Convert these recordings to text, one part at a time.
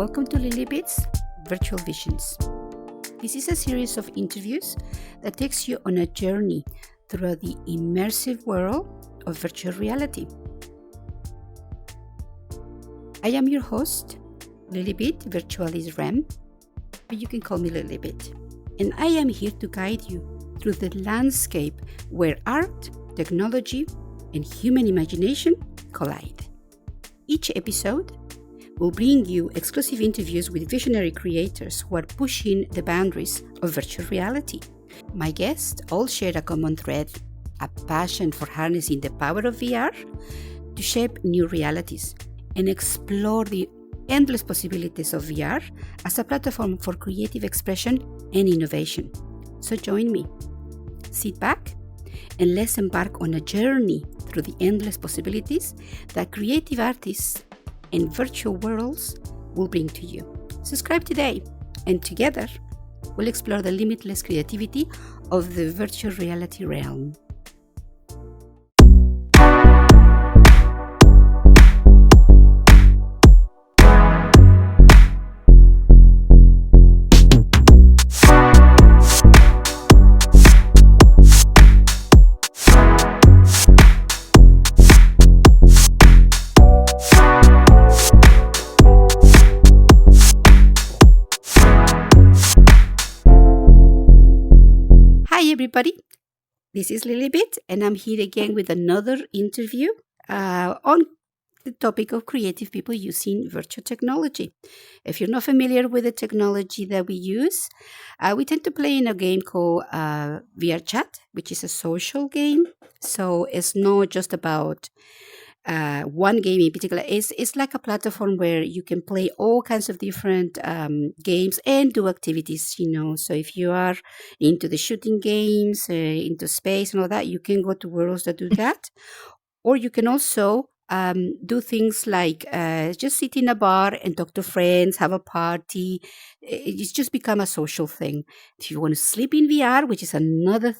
Welcome to Lilybit's Virtual Visions. This is a series of interviews that takes you on a journey through the immersive world of virtual reality. I am your host, Lilybit, virtually Rem, but you can call me Lilybit. And I am here to guide you through the landscape where art, technology, and human imagination collide. Each episode will bring you exclusive interviews with visionary creators who are pushing the boundaries of virtual reality. My guests all share a common thread, a passion for harnessing the power of VR to shape new realities and explore the endless possibilities of VR as a platform for creative expression and innovation. So join me. Sit back and let's embark on a journey through the endless possibilities that creative artists and virtual worlds will bring to you. Subscribe today, and together we'll explore the limitless creativity of the virtual reality realm. Everybody, this is Lilybit, and I'm here again with another interview on the topic of creative people using virtual technology. If you're not familiar with the technology that we use, we tend to play in a game called VRChat, which is a social game. So it's not just about one game in particular. It's like a platform where you can play all kinds of different games and do activities, So if you are into the shooting games, into space and all that, you can go to worlds that do that. Or you can also do things like just sit in a bar and talk to friends, have a party. It's just become a social thing. If you want to sleep in VR, which is another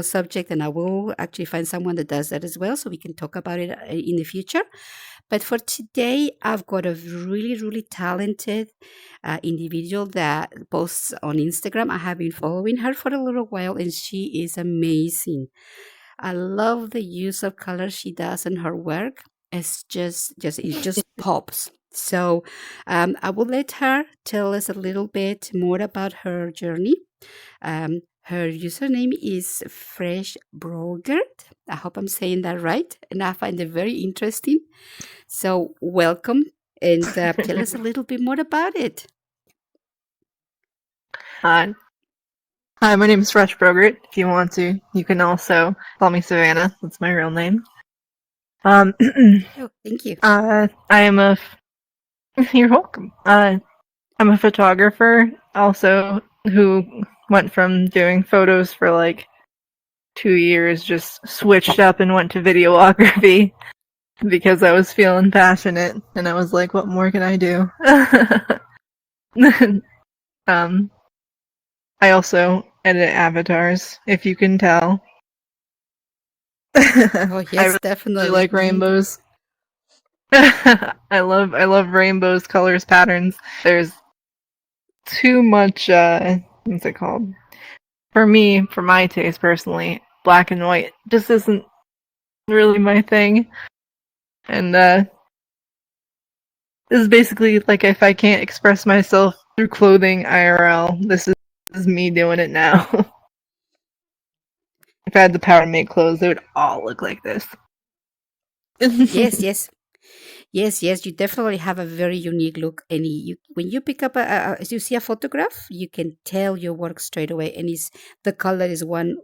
subject, and I will actually find someone that does that as well, so we can talk about it in the future. But for today, I've got a really, really talented individual that posts on Instagram. I have been following her for a little while, and she is amazing. I love the use of color she does in her work. It just pops. So I will let her tell us a little bit more about her journey. Her username is FreshBrogurt. I hope I'm saying that right, and I find it very interesting. So welcome, and tell us a little bit more about it. Hi, my name is FreshBrogurt. If you want to, you can also call me Savannah. That's my real name. Oh, thank you. I am a. You're welcome. I'm a photographer, also who went from doing photos for like 2 years, just switched up and went to videography because I was feeling passionate, and I was like, "What more can I do?" I also edit avatars, if you can tell. Oh yes, I definitely really like rainbows. I love rainbows, colors, patterns. There's too much what's it called? For me, for my taste personally, black and white just isn't really my thing. And this is basically like, if I can't express myself through clothing IRL, this is me doing it now. If I had the power to make clothes, they would all look like this. Yes, you definitely have a very unique look, and when you pick up as you see a photograph, you can tell your work straight away, and the color is one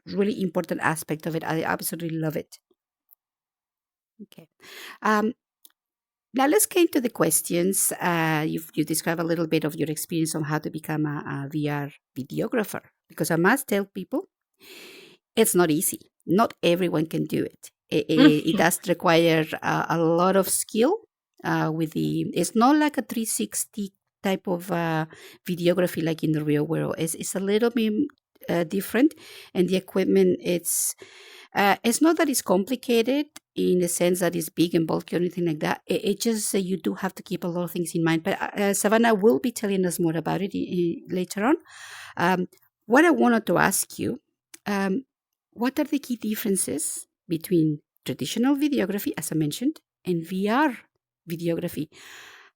really important aspect of it. I absolutely love it. Okay, now let's get into the questions. You describe a little bit of your experience on how to become a VR videographer, because I must tell people it's not easy. Not everyone can do it. It does require a lot of skill. It's not like a 360 type of videography like in the real world. It's a little bit different, and the equipment it's It's not that it's complicated in the sense that it's big and bulky or anything like that. It just you do have to keep a lot of things in mind. But Savannah will be telling us more about it later on. What I wanted to ask you, um, what are the key differences between traditional videography, as I mentioned, and VR videography?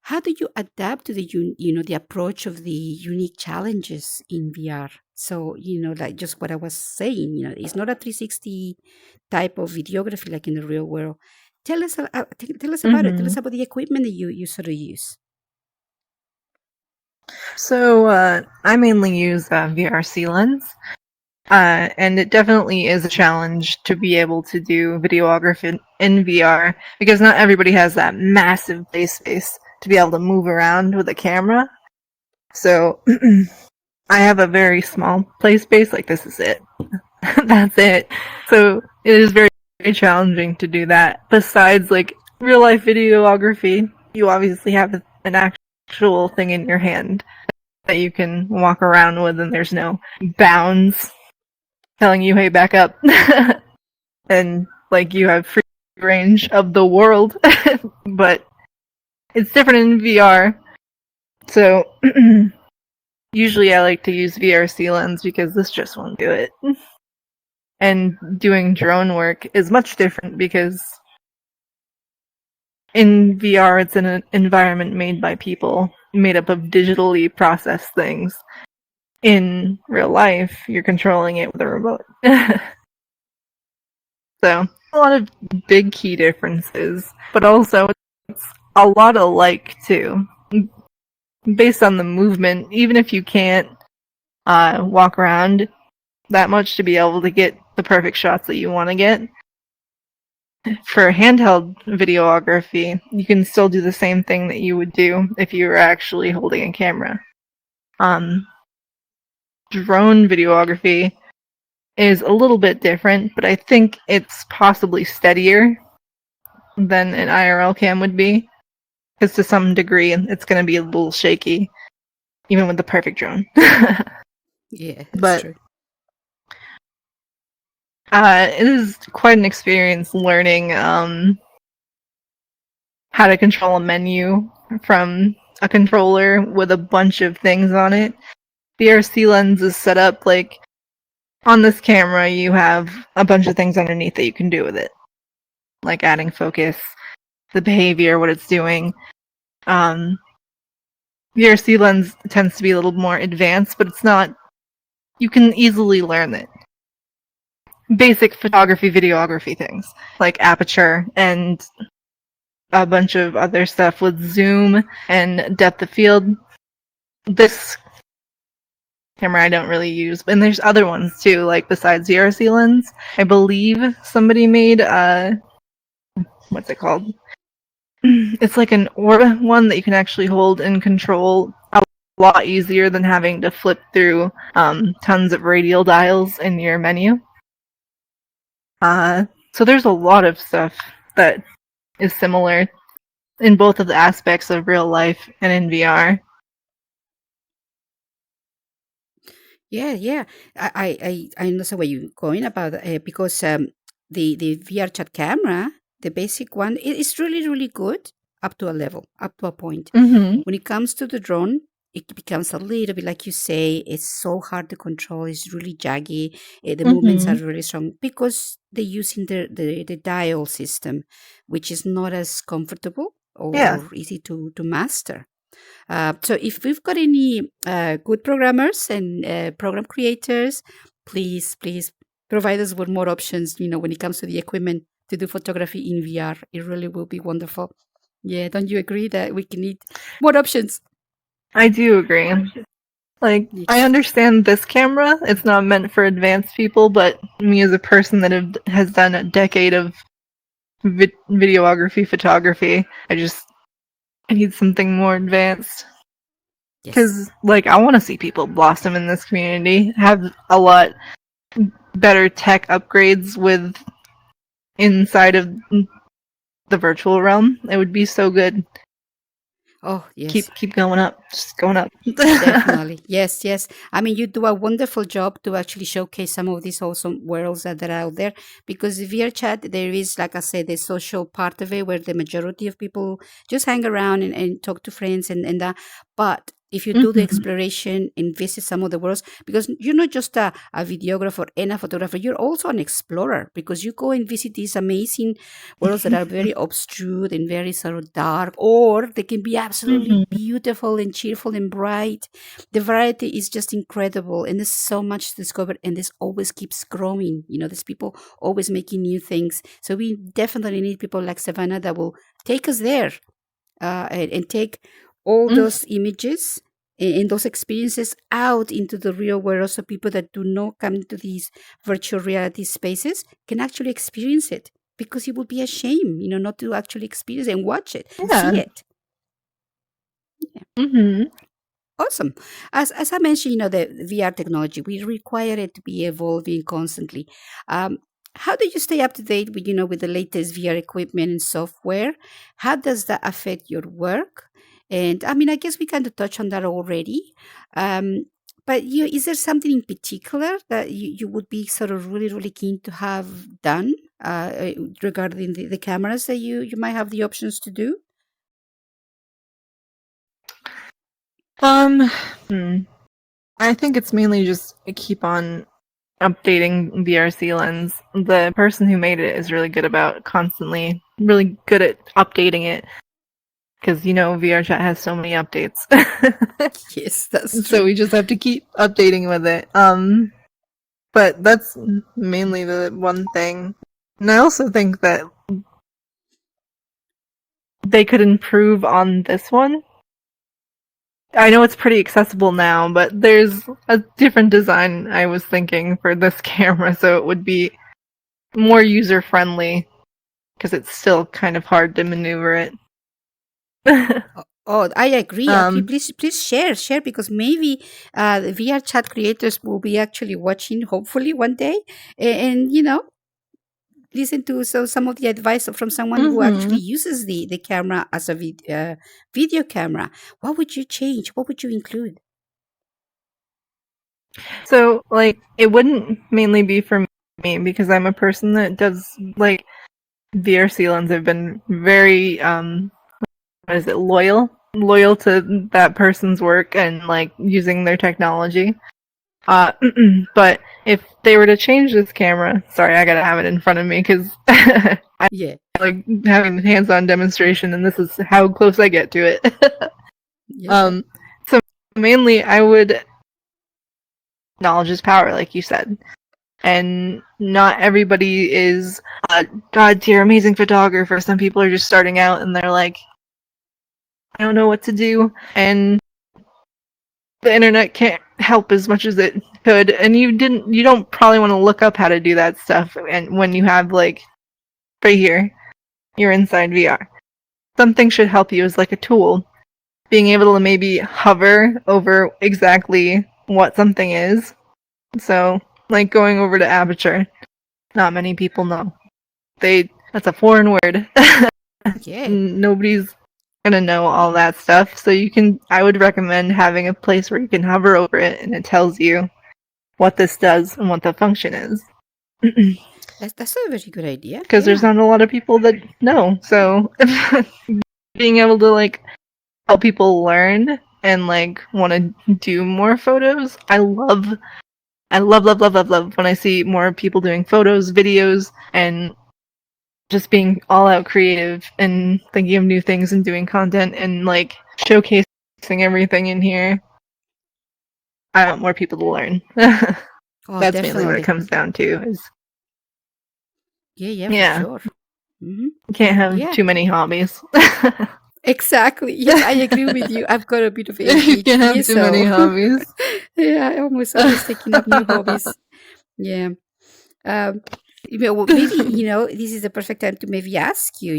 How do you adapt to the the approach of the unique challenges in VR? So like just what I was saying, it's not a 360 type of videography like in the real world. Tell us, tell us about it. Tell us about the equipment that you sort of use. So I mainly use VRC lens, and it definitely is a challenge to be able to do videography in VR because not everybody has that massive play space to be able to move around with a camera. So I have a very small play space, like this is it. That's it. So it is very, very challenging to do that. Besides like real life videography, you obviously have an actual thing in your hand that you can walk around with and there's no bounds telling you, hey, back up. And like you have free range of the world. But it's different in VR. So usually I like to use VRC lens because this just won't do it. And doing drone work is much different because in VR it's an environment made by people, made up of digitally processed things. In real life, you're controlling it with a remote. So, a lot of big key differences, but also it's a lot alike too. Based on the movement, even if you can't walk around that much to be able to get the perfect shots that you want to get, for handheld videography, you can still do the same thing that you would do if you were actually holding a camera. Drone videography is a little bit different, but I think it's possibly steadier than an IRL cam would be. Because to some degree, it's going to be a little shaky, even with the perfect drone. Yeah, that's but true. It is quite an experience learning how to control a menu from a controller with a bunch of things on it. The RC lens is set up like on this camera, you have a bunch of things underneath that you can do with it, like adding focus, the behavior, what it's doing. The RC lens tends to be a little more advanced, but it's not. You can easily learn it. Basic photography, videography things like aperture and a bunch of other stuff with zoom and depth of field. This camera I don't really use, and there's other ones too, like besides the RC lens. I believe somebody made what's it called? It's like an Aura one that you can actually hold and control a lot easier than having to flip through tons of radial dials in your menu. So there's a lot of stuff that is similar in both of the aspects of real life and in VR. Yeah. I understand where you're going about because the VRChat camera, the basic one, is really really good up to a level, up to a point. Mm-hmm. When it comes to the drone, it becomes a little bit like you say. It's so hard to control. It's really jaggy. The movements are really strong because they're using the dial system, which is not as comfortable or easy to master. So if we've got any good programmers and program creators, please provide us with more options. When it comes to the equipment to do photography in VR, it really will be wonderful. Yeah, don't you agree that we can need more options? I do agree. Like, I understand this camera, it's not meant for advanced people, but me as a person that has done a decade of videography, photography, I need something more advanced. Because, like, I want to see people blossom in this community, have a lot better tech upgrades with inside of the virtual realm. It would be so good. Oh, yes. Keep going up, just going up. Definitely. Yes, yes. I mean, you do a wonderful job to actually showcase some of these awesome worlds that are out there because VRChat, there is, like I said, the social part of it where the majority of people just hang around and talk to friends and that. But if you do the Mhm. exploration and visit some of the worlds, because you're not just a videographer and a photographer, you're also an explorer because you go and visit these amazing worlds that are very obscure and very sort of dark, or they can be absolutely Mhm. beautiful and cheerful and bright. The variety is just incredible, and there's so much to discover, and this always keeps growing. There's people always making new things. So we definitely need people like Savannah that will take us there and take all Mm. those images and those experiences out into the real world so people that do not come into these virtual reality spaces can actually experience it because it would be a shame, not to actually experience and watch it, see Yeah. it. Yeah. Mhm. Awesome. As I mentioned, the VR technology, we require it to be evolving constantly. Um, how do you stay up to date with, with the latest VR equipment and software? How does that affect your work? And I mean, I guess we kind of touched on that already. But is there something in particular that you would be sort of really, really keen to have done regarding the cameras that you might have the options to do? Um, hmm. I think it's mainly just keep on updating VRC lens. The person who made it is really good about constantly, really good at updating it because VRChat has so many updates. Yes, that's So true. we just have to keep updating with it. But that's mainly the one thing. And I also think that they could improve on this one. I know it's pretty accessible now, but there's a different design I was thinking for this camera, so it would be more user friendly because it's still kind of hard to maneuver it. Oh, I agree. Actually, um, please share because maybe the VR chat creators will be actually watching, hopefully one day, and listen to some of the advice from someone who actually mhm. uses the camera as a video camera. What would you change? What would you include? So, like, it wouldn't mainly be for me because I'm a person that does like VRC lens. I've been very what is it, loyal to that person's work and like using their technology. Uh, but if they were to change this camera, sorry, I gotta have it in front of me because I Yeah, like having hands-on demonstration, and this is how close I get to it. yeah, sure. um, so mainly, I would knowledge is power, like you said, and not everybody is a god tier amazing photographer. Some people are just starting out, and they're like, I don't know what to do, and the internet can't help as much as it could, and you don't probably want to look up how to do that stuff, and when you have like right here, you're inside VR. Something should help you as like a tool. Being able to maybe hover over exactly what something is. So, like going over to aperture. Not many people know. That's a foreign word. Yeah. Nobody's gonna know all that stuff. So I would recommend having a place where you can hover over it and it tells you what this does and what the function is. That's a very good idea. Because there's Yeah. not a lot of people that know. So being able to like help people learn and like want to do more photos, I love when I see more people doing photos, videos, and just being all out creative and thinking of new things and doing content and like showcasing everything in here. I want more people to learn. Oh, That's mainly what it definitely. comes down to is Yeah, yeah, for yeah, sure. Hmm. you can't have Yeah. too many hobbies. Exactly. Yes, I agree with you. I've got a bit of You can't ADHD, have too many so hobbies. yeah, I almost always taking up new hobbies. Yeah. Um, well, maybe this is the perfect time to maybe ask you.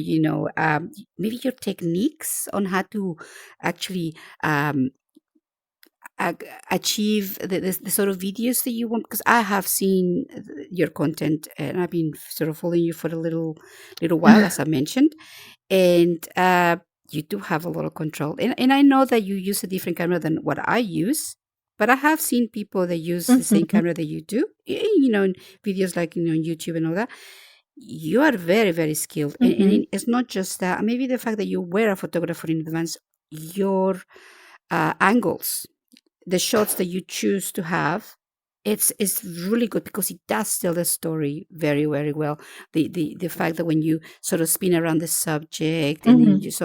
Maybe your techniques on how to actually achieve the sort of videos that you want. Because I have seen your content, and I've been sort of following you for a little while, as I mentioned. And you do have a lot of control. And I know that you use a different camera than what I use, but I have seen people that use the same camera that you do, in videos like, on YouTube and all that. You are very, very skilled. And it's not just that. Maybe the fact that you were a photographer in advance, your angles, the shots that you choose to have, it's really good because it does tell the story very, very well. The fact that when you sort of spin around the subject and then it's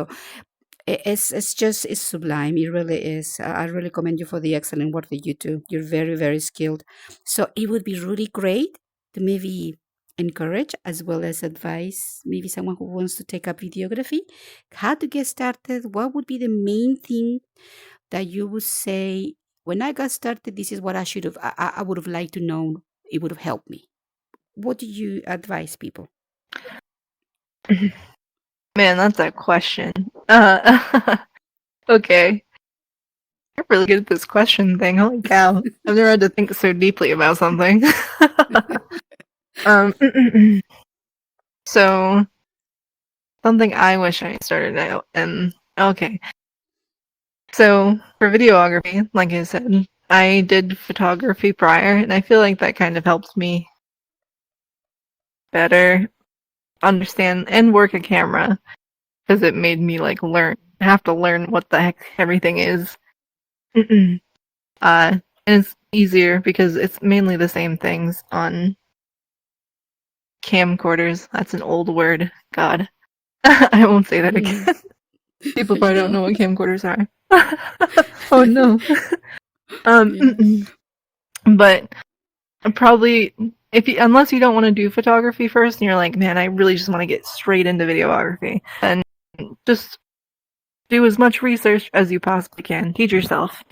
sublime. It really is. I really commend you for the excellent work that you do. You're very, very skilled. So it would be really great to maybe encourage as well as advise maybe someone who wants to take up videography, how to get started. What would be the main thing that you would say, when I got started, this is what I should have, I would have liked to know. It would have helped me. What do you advise people? Man, that's a question. Okay. You're really good at this question thing. Holy cow. I've never had to think so deeply about something. So, something I wish I started out, and okay. So, for videography, like I said, I did photography prior, and I feel like that kind of helped me better understand and work a camera, because it made me have to learn what the heck everything is. And it's easier because it's mainly the same things on camcorders. That's an old word. God. I won't say that again. People probably don't know what camcorders are. Oh no. But probably unless you don't want to do photography first and you're like, man, I really just want to get straight into videography, then just do as much research as you possibly can. Teach yourself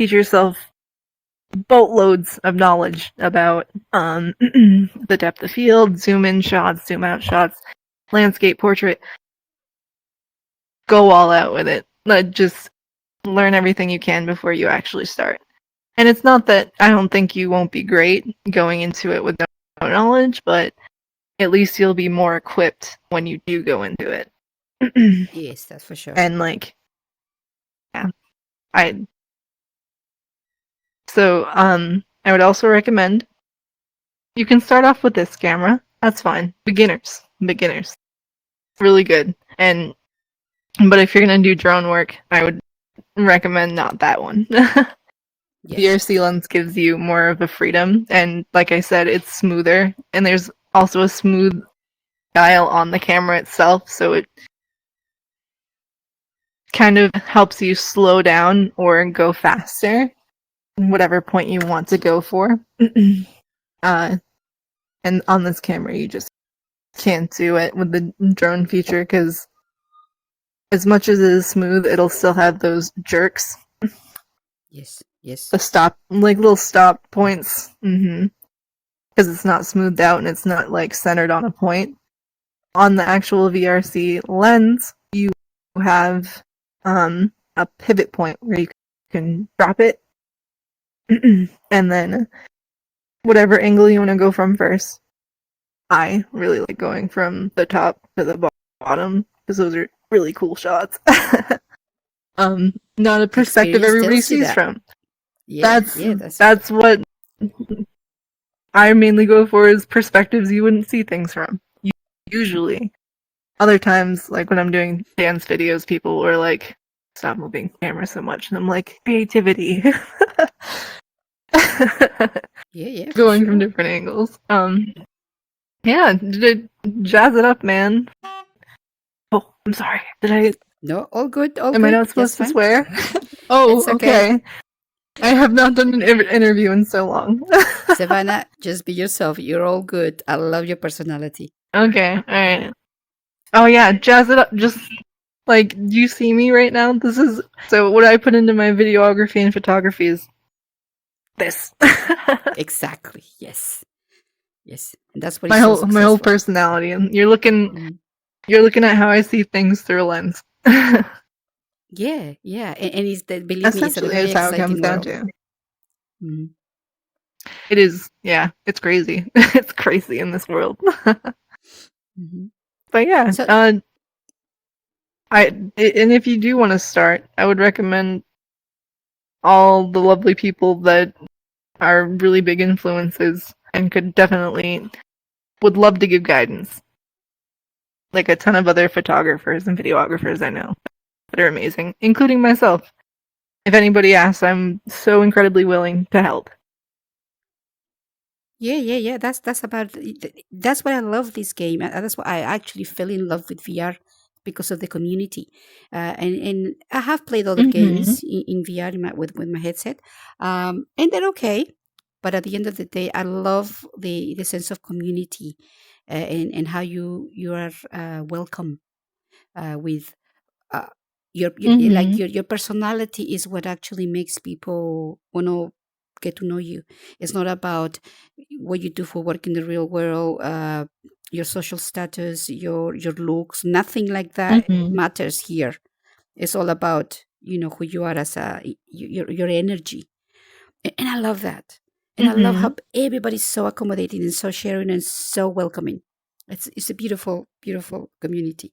boatloads of knowledge about the depth of field, zoom in shots, zoom out shots, landscape, portrait. Go all out with it. Just learn everything you can before you actually start. And it's not that I don't think you won't be great going into it with no knowledge, but at least you'll be more equipped when you do go into it. Yes, that's for sure. And So, I would also recommend you can start off with this camera. That's fine. Beginners. Really good. But if you're gonna do drone work, I would recommend not that one. The VRC lens gives you more of a freedom, and like I said, it's smoother, and there's also a smooth dial on the camera itself, so it kind of helps you slow down or go faster, whatever point you want to go for. And on this camera, you just can't do it with the drone feature, because as much as it is smooth, it'll still have those jerks. Yes. The stop, little stop points. Because it's not smoothed out and it's not centered on a point. On the actual VRC lens, you have a pivot point where you can drop it, and then whatever angle you want to go from first. I really like going from the top to the bottom because those are really cool shots. Not a perspective everybody sees from. That's what I mainly go for, is perspectives you wouldn't see things from. Usually. Other times, like when I'm doing dance videos, people were like, stop moving the camera so much. And I'm like, creativity. Going from different angles. Yeah, jazz it up, man. Oh, I'm sorry. Did I? No, all good. All Am good. I not supposed to swear? Oh, it's okay. I have not done an interview in so long. Savannah, just be yourself. You're all good. I love your personality. Okay, alright. Oh yeah, jazz it up. Just you see me right now? So what I put into my videography and photography is this. Exactly. Yes. And that's what my whole personality. And you're looking at how I see things through a lens. Yeah. And it's that, believe me, it's a very how it comes down to. It is, yeah. It's crazy. It's crazy in this world. But yeah, And if you do want to start, I would recommend all the lovely people that are really big influences and would love to give guidance. Like a ton of other photographers and videographers I know that are amazing, including myself. If anybody asks, I'm so incredibly willing to help. Yeah. That's why I love this game. That's why I actually fell in love with VR because of the community. And I have played other games in VR with my headset, and they're okay. But at the end of the day, I love the sense of community, and how you are welcome with uh, your personality is what actually makes people want to get to know you. It's not about what you do for work in the real world, your social status, your looks. Nothing like that matters here. It's all about who you are as your energy, and I love that. And I love how everybody's so accommodating and so sharing and so welcoming. It's a beautiful, beautiful community.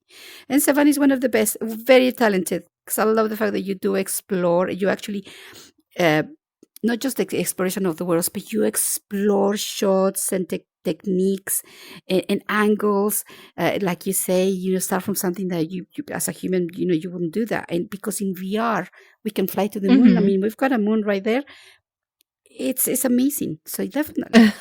And Savan is one of the best, very talented. Because I love the fact that you do explore. You actually, uh, not just the exploration of the worlds, but you explore shots and techniques and angles. Like you say, start from something that you as a human, you wouldn't do that. And because in VR, we can fly to the moon. I mean, we've got a moon right there. It's amazing. So definitely.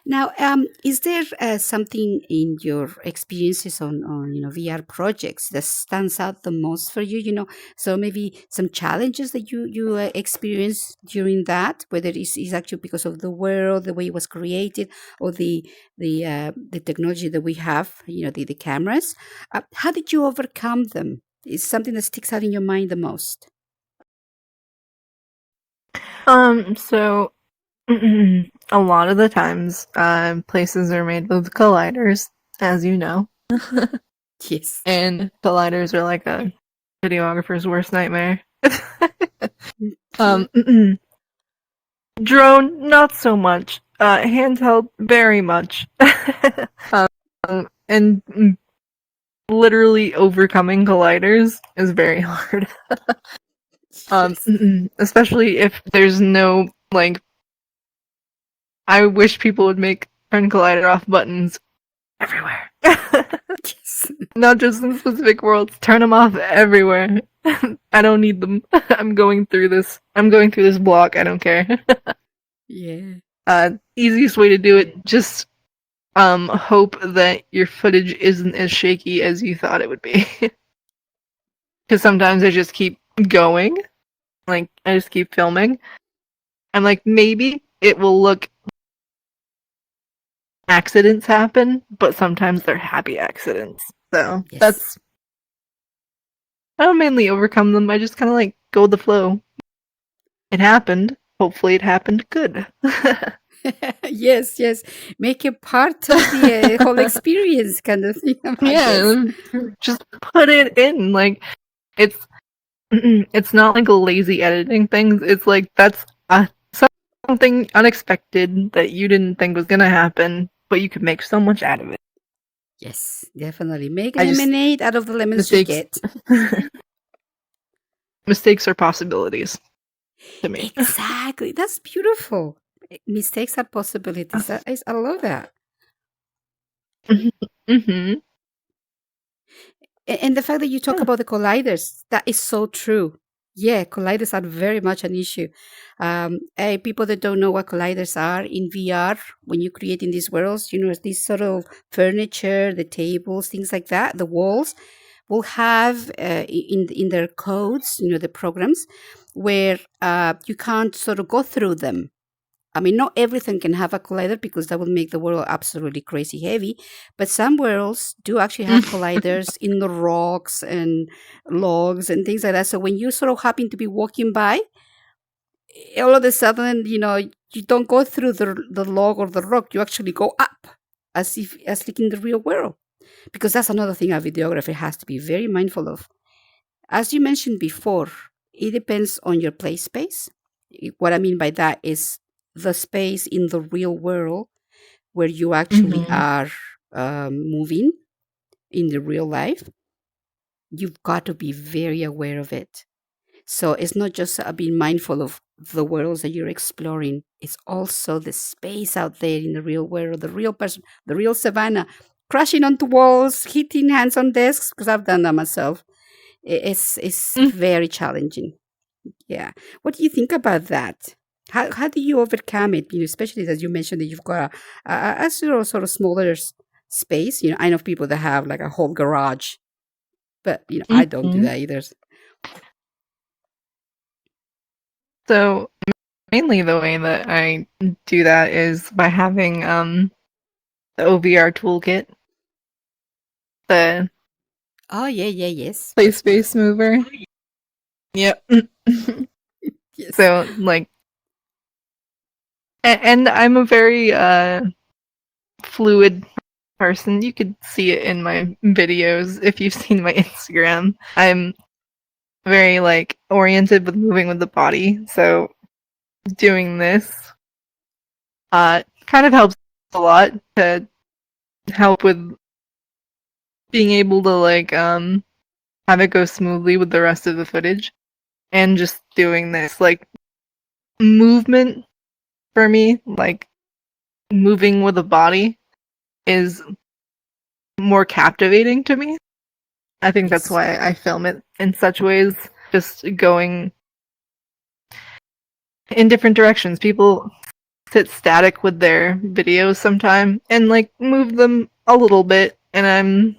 Now, is there something in your experiences on VR projects that stands out the most for you? So maybe some challenges that you experienced during that, whether it's actually because of the world, the way it was created, or the technology that we have, the cameras. How did you overcome them? Is something that sticks out in your mind the most? So a lot of the times, places are made with colliders, as you know. Yes. And colliders are like a videographer's worst nightmare. Drone, not so much. Handheld, very much. And literally overcoming colliders is very hard. Yes. Especially if there's no, like, I wish people would make turn collider off buttons everywhere. Yes. Not just in specific worlds, turn them off everywhere. I don't need them. I'm going through this block, I don't care. Yeah. Easiest way to do it, just hope that your footage isn't as shaky as you thought it would be. Because sometimes I just keep going, like I just keep filming. I'm like, maybe it will look accidents happen, but sometimes they're happy accidents. So Yes. that's, I don't mainly overcome them. I just kind of like go with the flow. It happened. Hopefully, it happened good. Yes, yes. Make it part of the whole experience, kind of thing. I guess. Yeah, just put it in. Like it's not like a lazy editing thing. It's like that's something unexpected that you didn't think was gonna happen, but you could make so much out of it. Yes, definitely. Make I just- lemonade out of the lemons you get. Mistakes are possibilities to me. Exactly. That's beautiful. Mistakes are possibilities. I love that. Mm-hmm. And the fact that you talk about the colliders, that is so true. Yeah, colliders are very much an issue. People that don't know what colliders are in VR, when you're creating these worlds, this sort of furniture, the tables, things like that, the walls will have in their codes, the programs, where you can't sort of go through them. I mean, not everything can have a collider because that would make the world absolutely crazy heavy. But some worlds do actually have colliders in the rocks and logs and things like that. So when you sort of happen to be walking by, all of a sudden, you don't go through the log or the rock. You actually go up as like in the real world. Because that's another thing a videographer has to be very mindful of. As you mentioned before, it depends on your play space. What I mean by that is the space in the real world where you actually are moving in the real life. You've got to be very aware of it. So it's not just being mindful of the worlds that you're exploring. It's also the space out there in the real world, the real person, the real savannah, crashing onto walls, hitting hands on desks, because I've done that myself. It's very challenging. Yeah. What do you think about that? How do you overcome it? Especially as you mentioned that you've got a sort of smaller space. I know people that have like a whole garage, but I don't do that either. So mainly the way that I do that is by having the OVR toolkit, the Oh yeah, yes. play space mover. Yep. Yes. So like, and I'm a very fluid person. You could see it in my videos if you've seen my Instagram. I'm very like oriented with moving with the body, so doing this kind of helps a lot to help with being able to like have it go smoothly with the rest of the footage. And just doing this like movement for me, like moving with a body, is more captivating to me. I think that's Yes. why I film it in such ways, just going in different directions. People sit static with their videos sometime and like move them a little bit, and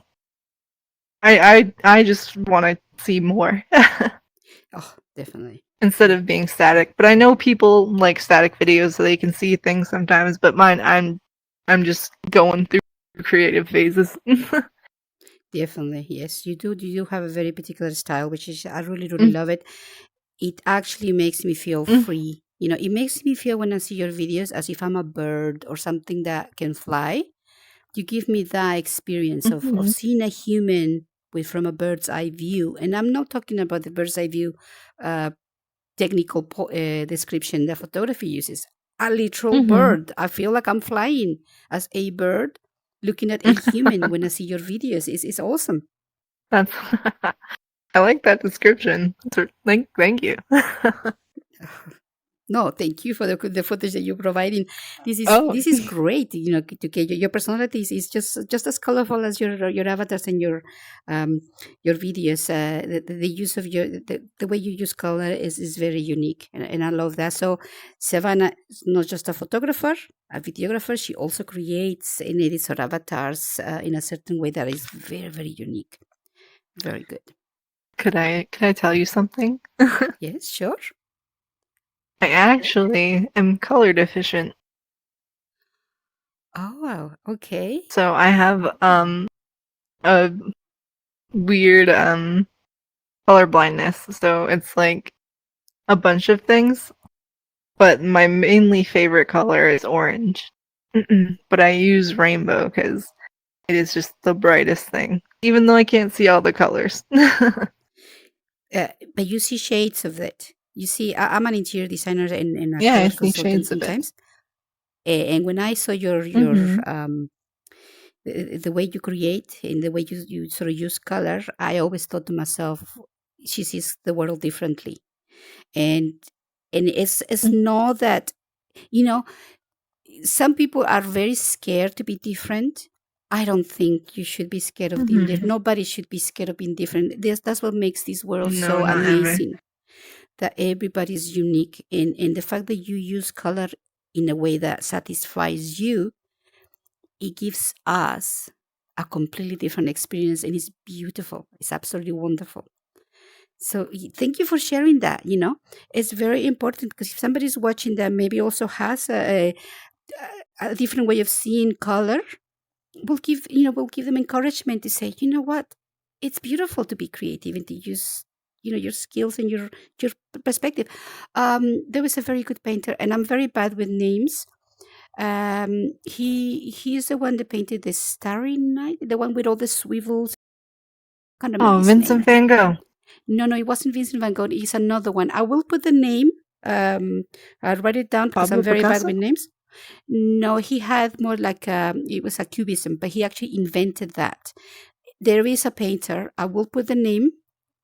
I just want to see more. Oh, definitely. Instead of being static. But I know people like static videos so they can see things sometimes, but mine I'm just going through creative phases. Definitely, yes. You do have a very particular style, which is I really love it. It actually makes me feel free. It makes me feel when I see your videos as if I'm a bird or something that can fly. You give me that experience of seeing a human from a bird's eye view. And I'm not talking about the bird's eye view technical description that photography uses. A literal bird. I feel like I'm flying as a bird looking at a human when I see your videos. It's awesome. That's I like that description. Thank you. No, thank you for the footage that you're providing. This is great. You know, to get your personality is just as colorful as your avatars and your videos. The use of the way you use color is very unique, and I love that. So Savannah is not just a photographer, a videographer. She also creates and edits her avatars in a certain way that is very, very unique. Very good. Could I tell you something? Yes, sure. I actually am color deficient. Oh, wow. Okay. So I have a weird color blindness. So it's like a bunch of things, but my mainly favorite color is orange. But I use rainbow because it is just the brightest thing, even though I can't see all the colors. But you see shades of it. You see, I'm an interior designer and a Yeah, I color see consultant shades of it. sometimes. And when I saw your the way you create and the way you sort of use color, I always thought to myself, she sees the world differently. And it's not that, you know, some people are very scared to be different. I don't think you should be scared of being different. Nobody should be scared of being different. That's what makes this world No, so not ever. amazing. That everybody's unique, and the fact that you use color in a way that satisfies you, it gives us a completely different experience, and it's beautiful. It's absolutely wonderful. So thank you for sharing that. You know, it's very important because if somebody's watching that maybe also has a different way of seeing color, we'll give them encouragement to say, you know what, it's beautiful to be creative and to use your skills and your perspective. There was a very good painter, and I'm very bad with names. He's the one that painted the Starry Night, the one with all the swivels. Can't remember his Vincent name. Van Gogh. No, it wasn't Vincent Van Gogh. It's another one. I will put the name. I'll write it down because Pablo I'm very Picasso? bad with names. No, he had more like it was a cubism, but he actually invented that. There is a painter. I will put the name.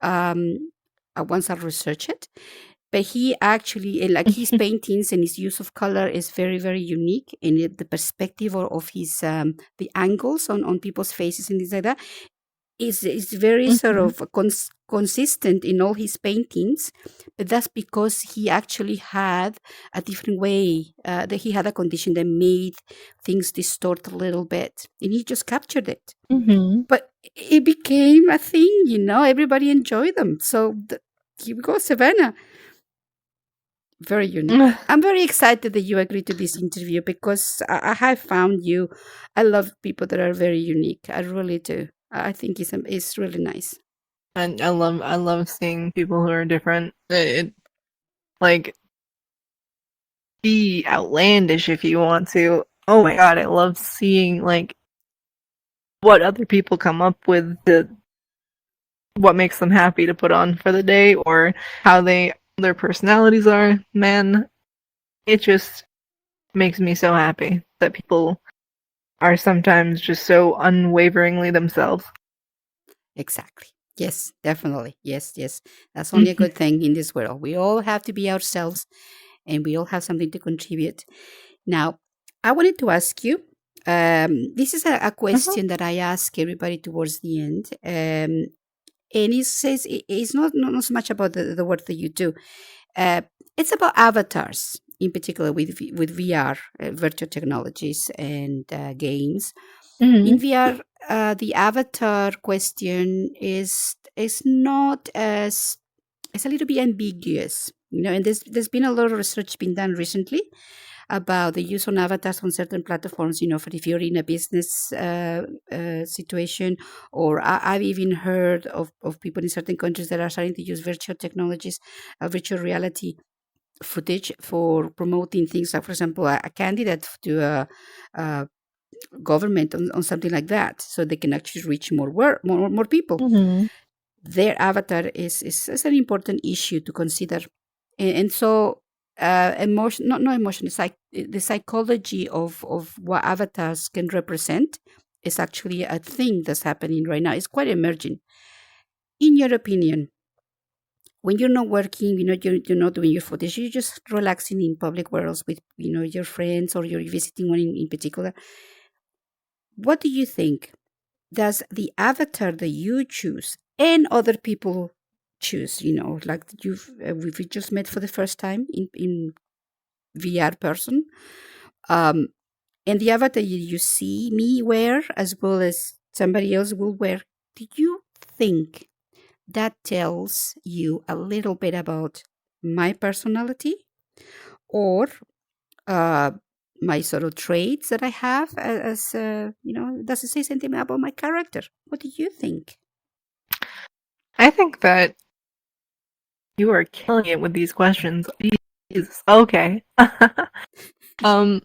Once I research it, but he actually like his paintings and his use of color is very, very unique, and the perspective of his the angles on people's faces and things like that is very sort of consistent in all his paintings. But that's because he actually had a different way, that he had a condition that made things distort a little bit, and he just captured it. But it became a thing, everybody enjoyed them. So here we go, Savannah. Very unique. I'm very excited that you agreed to this interview because I have found you. I love people that are very unique. I really do. I think it's really nice. And I love seeing people who are different. Like, be outlandish if you want to. Oh my god, I love seeing like what other people come up with, what makes them happy to put on for the day, or how their personalities are. Man, it just makes me so happy that people are sometimes just so unwaveringly themselves. Exactly. Yes, definitely. Yes. That's only a good thing in this world. We all have to be ourselves, and we all have something to contribute. Now, I wanted to ask you, this is a question that I ask everybody towards the end. And it says it's not so much about the work that you do. It's about avatars, in particular with VR, virtual technologies and games. In VR, the avatar question is not as, it's a little bit ambiguous, and there's been a lot of research being done recently about the use on avatars on certain platforms, for if you're in a business situation, or I've even heard of people in certain countries that are starting to use virtual technologies, virtual reality footage for promoting things like, for example, a candidate to government on something like that, so they can actually reach more people. Mm-hmm. Their avatar is an important issue to consider, and so emotion, not emotion, it's like the psychology of what avatars can represent is actually a thing that's happening right now. It's quite emerging. In your opinion, when you're not working, you're not doing your photos, you're just relaxing in public worlds with, your friends, or you're visiting one in particular, what do you think? Does the avatar that you choose and other people choose, like we've just met for the first time in VR person, um, and the avatar you see me wear as well as somebody else will wear, do you think that tells you a little bit about my personality, or uh, my sort of traits that I have as does it say something about my character? What do you think? I think that you are killing it with these questions. Jesus. Okay. um,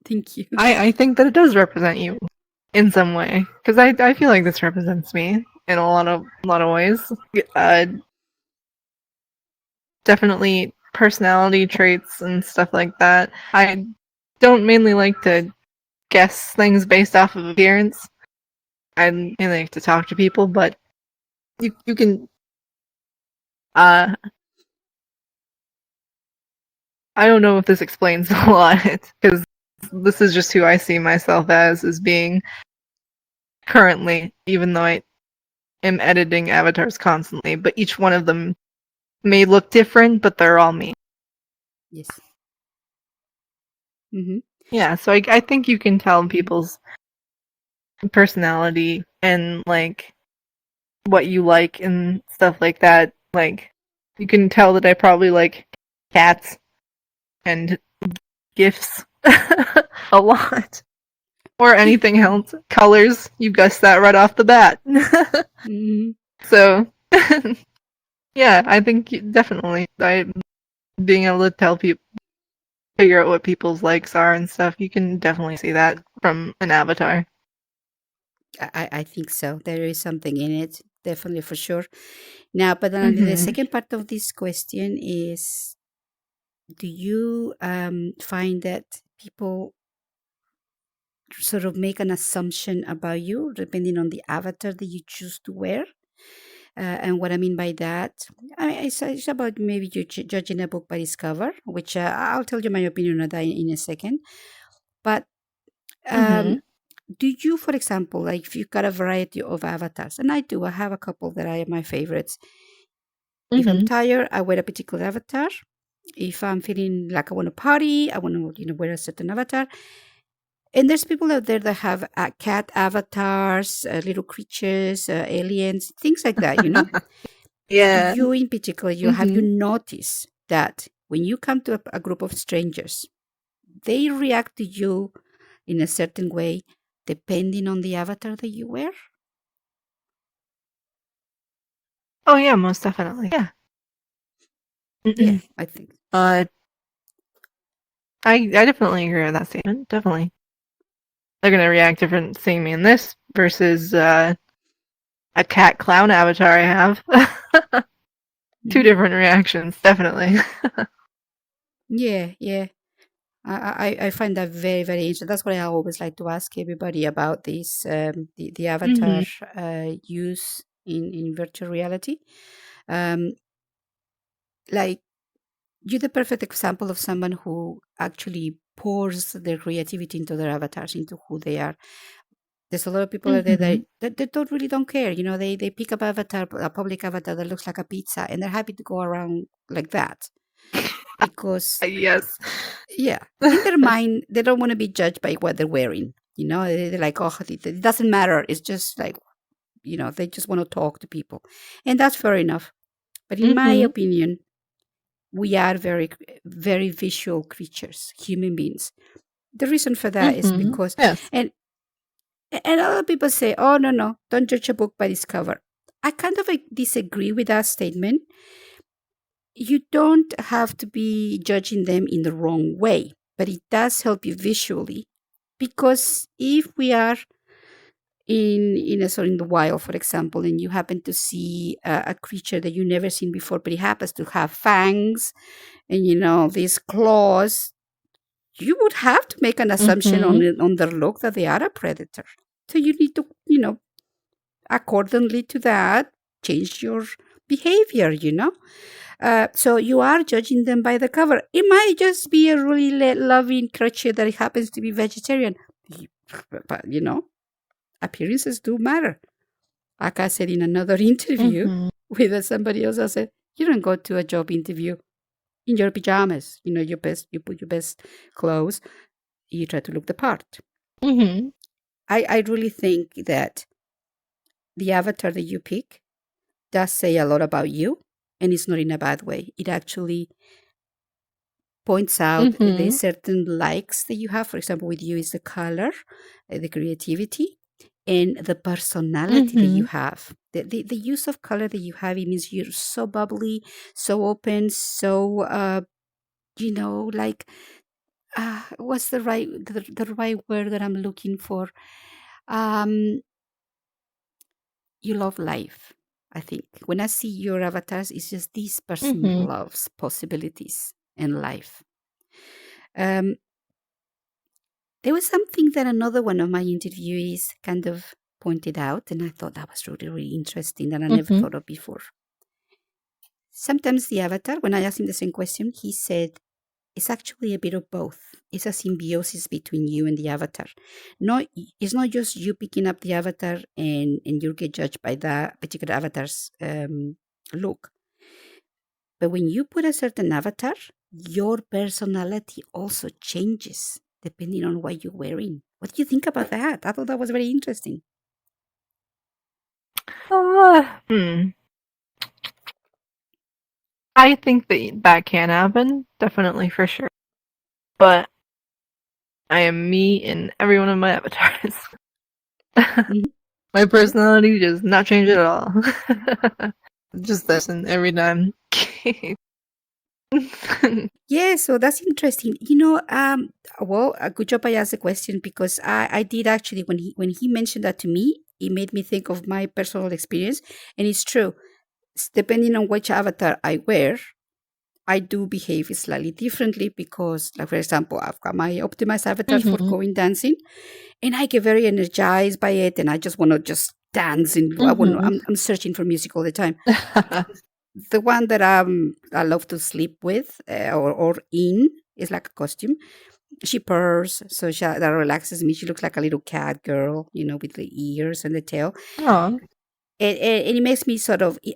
Thank you. I think that it does represent you in some way, because I feel like this represents me in a lot of ways. Definitely personality traits and stuff like that. I don't mainly like to guess things based off of appearance. I mainly like to talk to people, but you can. I don't know if this explains a lot, because this is just who I see myself as being currently, even though I am editing avatars constantly. But each one of them may look different, but they're all me. Yes. Mm-hmm. Yeah, so I think you can tell people's personality and like what you like and stuff like that. Like, you can tell that I probably like cats and gifts a lot. Or anything else. Colors, you guessed that right off the bat. Mm-hmm. So, yeah, I think definitely being able to tell people, figure out what people's likes are and stuff, you can definitely see that from an avatar. I think so. There is something in it, definitely, for sure. Now, but then the Mm-hmm. second part of this question is: do you find that people sort of make an assumption about you depending on the avatar that you choose to wear? And what I mean by that, it's about maybe you judging a book by its cover, which I'll tell you my opinion on that in a second. But Mm-hmm. um, do you, for example, like if you've got a variety of avatars, and I do, I have a couple that are my favorites. If I'm Mm-hmm. tired, I wear a particular avatar. If I'm feeling like I want to party, I want to, wear a certain avatar. And there's people out there that have cat avatars, little creatures, aliens, things like that. Do Yeah. you, in particular, have you Mm-hmm. noticed that when you come to a group of strangers, they react to you in a certain way depending on the avatar that you wear? Oh yeah, most definitely. Yeah. Yeah, Mm-mm. I think. Uh, I definitely agree with that statement. Definitely, they're gonna react different seeing me in this versus a cat clown avatar I have. Two Mhm. different reactions, definitely. Yeah, yeah. I find that very, very interesting. That's what I always like to ask everybody about this, the avatar Mm-hmm. use in virtual reality. Um, like, you're the perfect example of someone who actually pours their creativity into their avatars, into who they are. There's a lot of people out there Mm-hmm. that don't care. They pick up avatar, a public avatar that looks like a pizza, and they're happy to go around like that because, Yes. yeah, in their mind, they don't want to be judged by what they're wearing. They're like, oh, it doesn't matter. It's just like, they just want to talk to people. And that's fair enough. But in my Mm-hmm. opinion, we are very, very visual creatures, human beings. The reason for that is Mm-hmm. because, Yes. and a lot of people say, oh, no, no, don't judge a book by its cover. I kind of disagree with that statement. You don't have to be judging them in the wrong way, but it does help you visually Because if we are in the wild, for example, and you happen to see a creature that you've never seen before, but it happens to have fangs and these claws, you would have to make an assumption on their look that they are a predator. So you need to, accordingly to that, change your behavior. So you are judging them by the cover. It might just be a really loving creature that happens to be vegetarian, but appearances do matter. Like I said in another interview with somebody else, I said, you don't go to a job interview in your pajamas. You put your best clothes. You try to look the part. I really think that the avatar that you pick does say a lot about you, and it's not in a bad way. It actually points out the certain likes that you have. For example, with you is the color, the creativity, and the personality that you have. The use of color that you have, it means you're so bubbly, so open, so like what's the right word that I'm looking for? You love life. I think when I see your avatars, it's just this person loves possibilities and life. There was something that another one of my interviewees kind of pointed out, and I thought that was really, really interesting that I never thought of before. Sometimes the avatar, when I asked him the same question, he said, it's actually a bit of both. It's a symbiosis between you and the avatar. It's not just you picking up the avatar and you get judged by that particular avatar's look. But when you put a certain avatar, your personality also changes depending on what you're wearing. What do you think about that? I thought that was very interesting. I think that can happen, definitely, for sure. But I am me in every one of my avatars. My personality does not change at all. Just listen every time. Yeah, so that's interesting. Well, a good job I asked the question, because I did actually, when he mentioned that to me, it made me think of my personal experience, and it's true. Depending on which avatar I wear, I do behave slightly differently because, like, for example, I've got my optimized avatar for going dancing, and I get very energized by it, and I just want to just dance, and I'm searching for music all the time. The one that I love to sleep with or in is like a costume. She purrs, so that relaxes me. She looks like a little cat girl, with the ears and the tail. Aww. And it makes me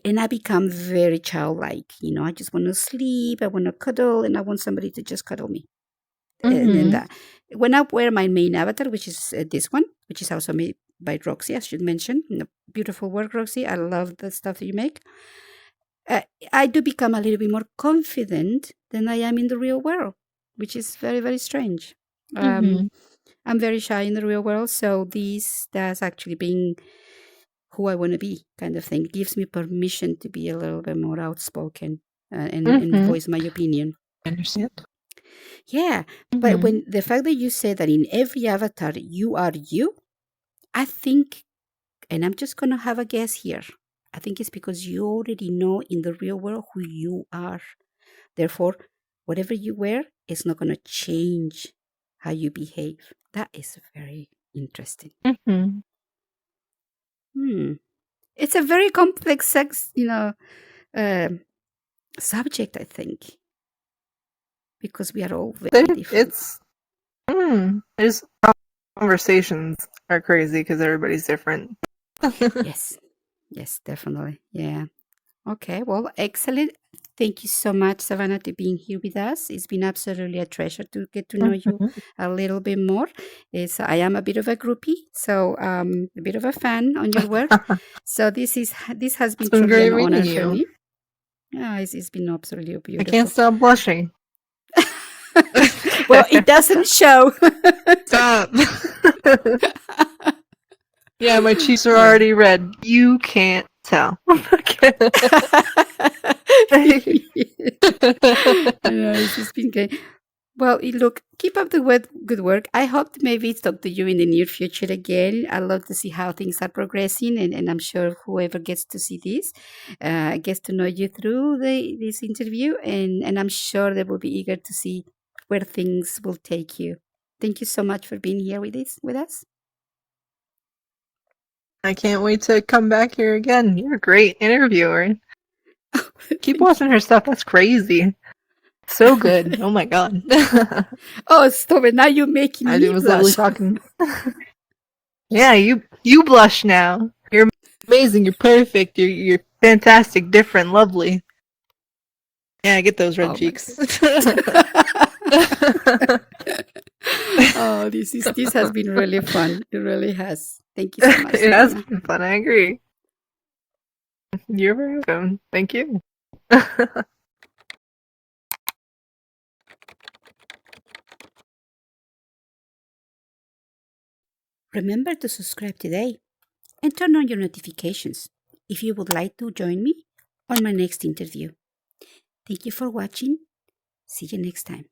and I become very childlike. I just want to sleep, I want to cuddle, and I want somebody to just cuddle me. And then that. When I wear my main avatar, which is this one, which is also made by Rxsi, I should mention. Beautiful work, Rxsi. I love the stuff that you make. I do become a little bit more confident than I am in the real world, which is very, very strange. I'm very shy in the real world, so this does actually being who I want to be kind of thing. It gives me permission to be a little bit more outspoken and voice my opinion. I understand. Yeah, but when the fact that you say that in every avatar you are you, I think, and I'm just going to have a guess here, I think it's because you already know in the real world who you are. Therefore, whatever you wear is not going to change how you behave. That is very interesting. It's a very complex subject, I think, because we are all very different. There's conversations are crazy because everybody's different. Yes, definitely. Yeah. Okay, well, excellent. Thank you so much, Savannah, to being here with us. It's been absolutely a treasure to get to know you a little bit more. I am a bit of a groupie, so a bit of a fan on your work. So this has been truly an honor for me. Yeah, it's been absolutely beautiful. I can't stop blushing. Well, it doesn't show. Stop. Yeah, my cheeks are already red. You can't tell. It's just been great. Well, look, keep up the good work. I hope to maybe talk to you in the near future again. I love to see how things are progressing, and I'm sure whoever gets to see this gets to know you through this interview, and I'm sure they will be eager to see where things will take you. Thank you so much for being here with us. I can't wait to come back here again. You're a great interviewer. Keep watching her stuff. That's crazy. So good. Oh my god. Oh, stop it. Now you're making It me was lovely blush. talking. Yeah, you blush now. You're amazing. You're perfect. You're fantastic, different, lovely. Yeah, get those red Oh my cheeks. Oh, this has been really fun. It really has. Thank you so much, It has Diana. been fun. I agree. You're very welcome. Thank you. Remember to subscribe today and turn on your notifications if you would like to join me on my next interview. Thank you for watching. See you next time.